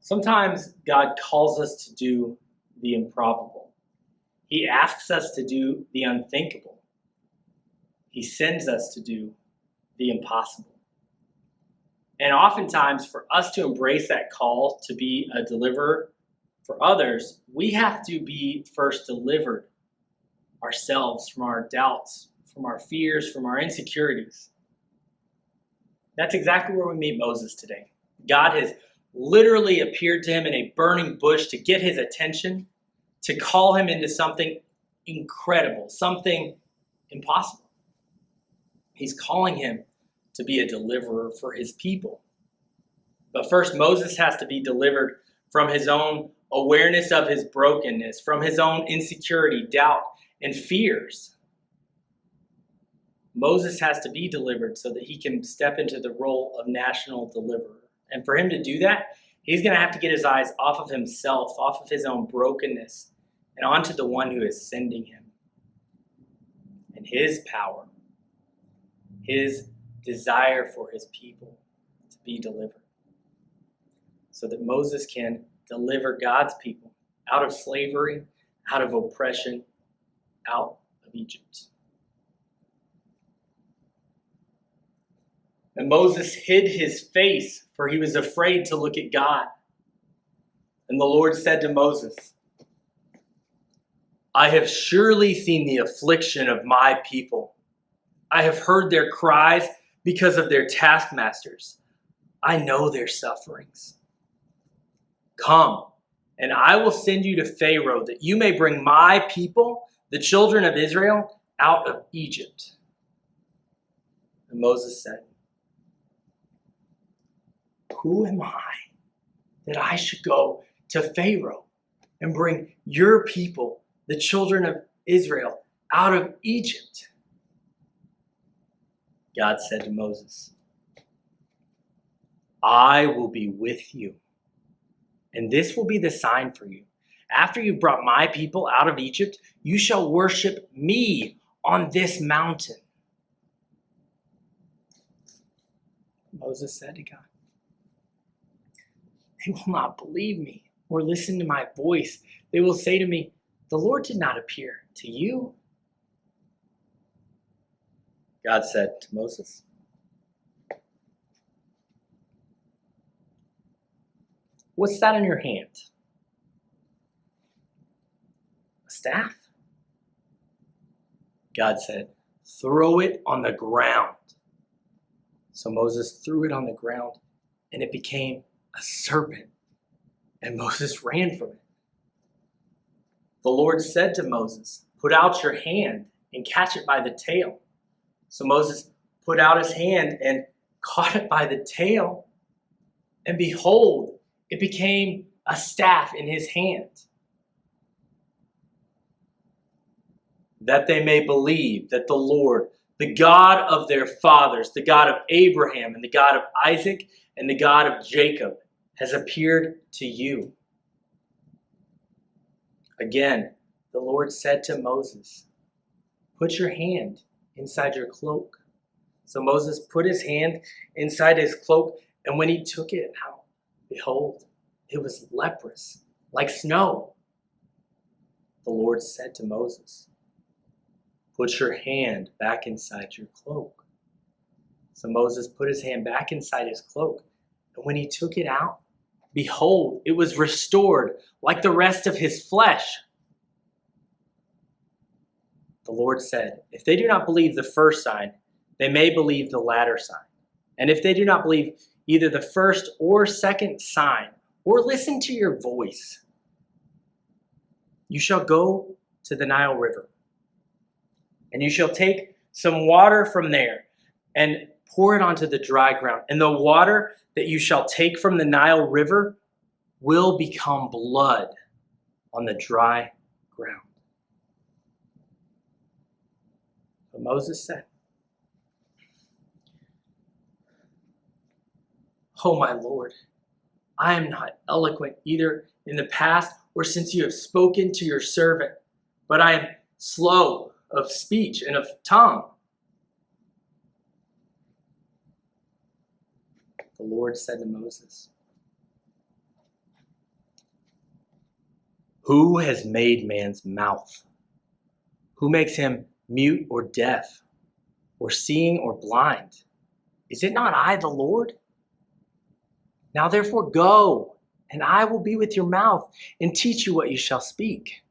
Sometimes God calls us to do the improbable. He asks us to do the unthinkable. He sends us to do the impossible. And oftentimes, for us to embrace that call to be a deliverer for others, we have to be first delivered ourselves from our doubts, from our fears, from our insecurities. That's exactly where we meet Moses today. God has literally appeared to him in a burning bush to get his attention, to call him into something incredible, something impossible. He's calling him to be a deliverer for his people. But first, Moses has to be delivered from his own awareness of his brokenness, from his own insecurity, doubt, and fears. Moses has to be delivered so that he can step into the role of national deliverer. And for him to do that, he's going to have to get his eyes off of himself, off of his own brokenness, and onto the one who is sending him. And his power, his desire for his people to be delivered. So that Moses can deliver God's people out of slavery, out of oppression, out of Egypt. And Moses hid his face, for he was afraid to look at God. And the Lord said to Moses, I have surely seen the affliction of my people. I have heard their cries because of their taskmasters. I know their sufferings. Come, and I will send you to Pharaoh, that you may bring my people, the children of Israel, out of Egypt. And Moses said, who am I that I should go to Pharaoh and bring your people, the children of Israel, out of Egypt? God said to Moses, I will be with you, and this will be the sign for you. After you've brought my people out of Egypt, you shall worship me on this mountain. Moses said to God, they will not believe me or listen to my voice. They will say to me, the Lord did not appear to you. God said to Moses, what's that in your hand? A staff? God said, throw it on the ground. So Moses threw it on the ground, and it became a serpent, and Moses ran from it. The Lord said to Moses, put out your hand and catch it by the tail. So Moses put out his hand and caught it by the tail, and behold, it became a staff in his hand. That they may believe that the Lord, the God of their fathers, the God of Abraham and the God of Isaac and the God of Jacob, has appeared to you. Again, the Lord said to Moses, put your hand inside your cloak. So Moses put his hand inside his cloak, and when he took it out, behold, it was leprous, like snow. The Lord said to Moses, put your hand back inside your cloak. So Moses put his hand back inside his cloak, and when he took it out, behold, it was restored like the rest of his flesh. The Lord said, if they do not believe the first sign, they may believe the latter sign. And if they do not believe either the first or second sign, or listen to your voice, you shall go to the Nile River, and you shall take some water from there and pour it onto the dry ground. And the water that you shall take from the Nile River will become blood on the dry ground. But Moses said, oh my Lord, I am not eloquent either in the past or since you have spoken to your servant, but I am slow of speech and of tongue. The Lord said to Moses, Who has made man's mouth? Who makes him mute or deaf, or seeing or blind? Is it not I, the Lord? Now therefore go, and I will be with your mouth and teach you what you shall speak.